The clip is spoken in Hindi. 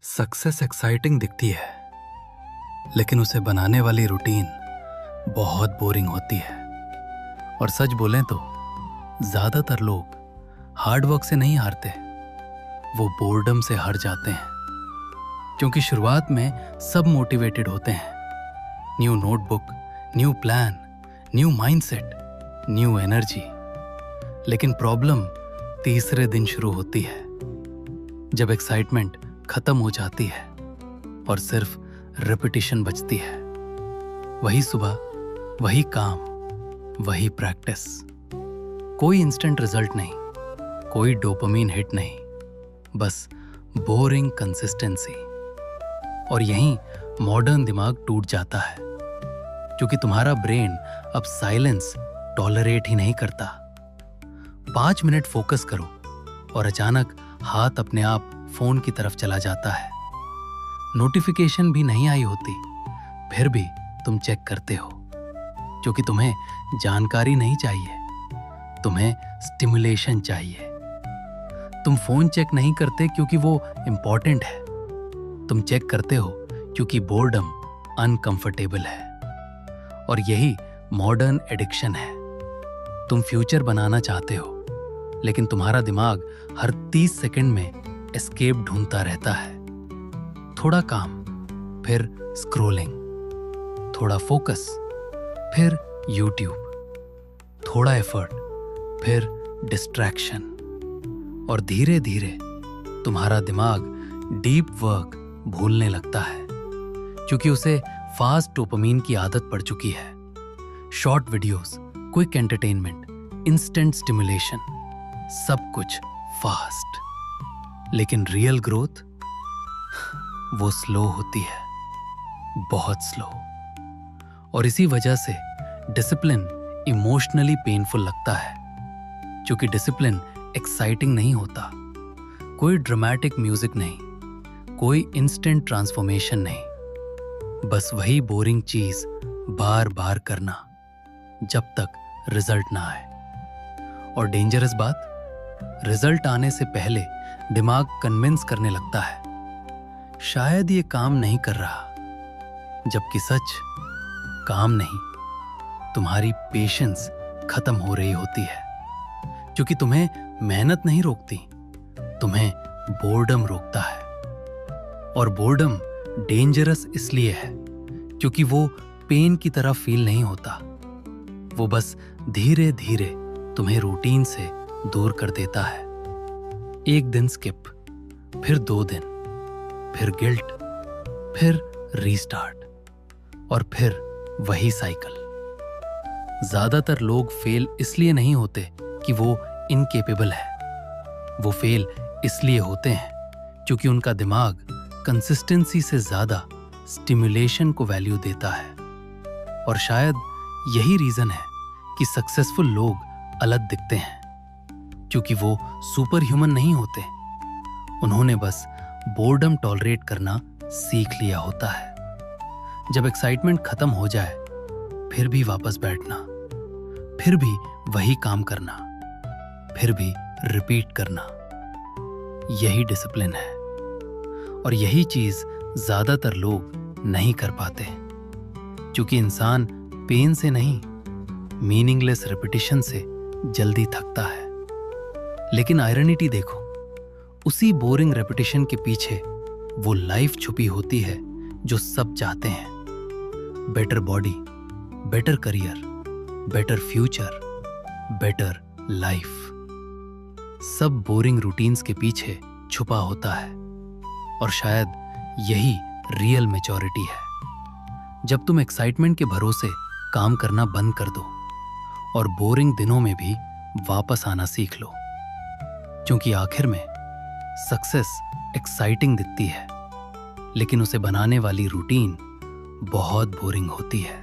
सक्सेस एक्साइटिंग दिखती है, लेकिन उसे बनाने वाली रूटीन बहुत बोरिंग होती है। और सच बोलें तो ज्यादातर लोग हार्ड वर्क से नहीं हारते, वो बोर्डम से हार जाते हैं। क्योंकि शुरुआत में सब मोटिवेटेड होते हैं, new notebook, new plan, new mindset, new energy. लेकिन प्रॉब्लम तीसरे दिन शुरू होती है, जब एक्साइटमेंट खत्म हो जाती है और सिर्फ रिपीटिशन बचती है। वही सुबह, वही काम, वही प्रैक्टिस। कोई इंस्टेंट रिजल्ट नहीं, कोई डोपामीन हिट नहीं, बस बोरिंग कंसिस्टेंसी। और यहीं मॉडर्न दिमाग टूट जाता है, क्योंकि तुम्हारा ब्रेन अब साइलेंस टॉलरेट ही नहीं करता। 5 मिनट फोकस करो और अचानक हाथ अपने आप फोन की तरफ चला जाता है। नोटिफिकेशन भी नहीं आई होती, फिर भी तुम चेक करते हो, क्योंकि तुम्हें जानकारी नहीं चाहिए, तुम्हें स्टिमुलेशन चाहिए। तुम फोन चेक नहीं करते क्योंकि वो इंपॉर्टेंट है, तुम चेक करते हो क्योंकि बोर्डम अनकंफर्टेबल है। और यही मॉडर्न एडिक्शन है। तुम फ्यूचर बनाना चाहते हो, लेकिन तुम्हारा दिमाग हर 30 सेकंड में एस्केप ढूंढता रहता है। थोड़ा काम, फिर स्क्रोलिंग, थोड़ा फोकस, फिर यूट्यूब, थोड़ा एफर्ट, फिर डिस्ट्रैक्शन। और धीरे धीरे तुम्हारा दिमाग डीप वर्क भूलने लगता है, क्योंकि उसे फास्ट डोपामीन की आदत पड़ चुकी है। Short videos, quick entertainment, instant stimulation, सब कुछ फास्ट। लेकिन रियल ग्रोथ वो स्लो होती है, बहुत स्लो। और इसी वजह से डिसिप्लिन इमोशनली पेनफुल लगता है, क्योंकि डिसिप्लिन एक्साइटिंग नहीं होता। कोई ड्रामेटिक म्यूजिक नहीं, कोई इंस्टेंट ट्रांसफॉर्मेशन नहीं, बस वही बोरिंग चीज बार बार करना जब तक रिजल्ट ना आए। और डेंजरस बात, रिजल्ट आने से पहले दिमाग कन्विंस करने लगता है शायद ये काम नहीं कर रहा, जबकि सच काम नहीं, तुम्हारी पेशेंस खत्म हो रही होती है। क्योंकि तुम्हें मेहनत नहीं रोकती, तुम्हें बोर्डम रोकता है। और बोर्डम डेंजरस इसलिए है क्योंकि वो पेन की तरह फील नहीं होता, वो बस धीरे धीरे तुम्हें रूटीन से दूर कर देता है। एक दिन स्किप, फिर 2 दिन, फिर गिल्ट, फिर रीस्टार्ट, और फिर वही साइकिल। ज्यादातर लोग फेल इसलिए नहीं होते कि वो इनकेपेबल है, वो फेल इसलिए होते हैं क्योंकि उनका दिमाग कंसिस्टेंसी से ज्यादा स्टिमुलेशन को वैल्यू देता है। और शायद यही रीजन है कि सक्सेसफुल लोग अलग दिखते हैं, क्योंकि वो सुपर ह्यूमन नहीं होते, उन्होंने बस बोर्डम टॉलरेट करना सीख लिया होता है। जब एक्साइटमेंट खत्म हो जाए, फिर भी वापस बैठना, फिर भी वही काम करना, फिर भी रिपीट करना, यही डिसिप्लिन है। और यही चीज ज्यादातर लोग नहीं कर पाते, क्योंकि इंसान पेन से नहीं, मीनिंगलेस रिपीटिशन से जल्दी थकता है। लेकिन आयरनिटी देखो, उसी बोरिंग रेपिटेशन के पीछे वो लाइफ छुपी होती है जो सब चाहते हैं। Better body, better career, better future, better life. सब बोरिंग रूटीन्स के पीछे छुपा होता है। और शायद यही रियल मैच्योरिटी है, जब तुम एक्साइटमेंट के भरोसे काम करना बंद कर दो और बोरिंग दिनों में भी वापस आना सीख लो। क्योंकि आखिर में सक्सेस एक्साइटिंग दिखती है, लेकिन उसे बनाने वाली रूटीन बहुत बोरिंग होती है।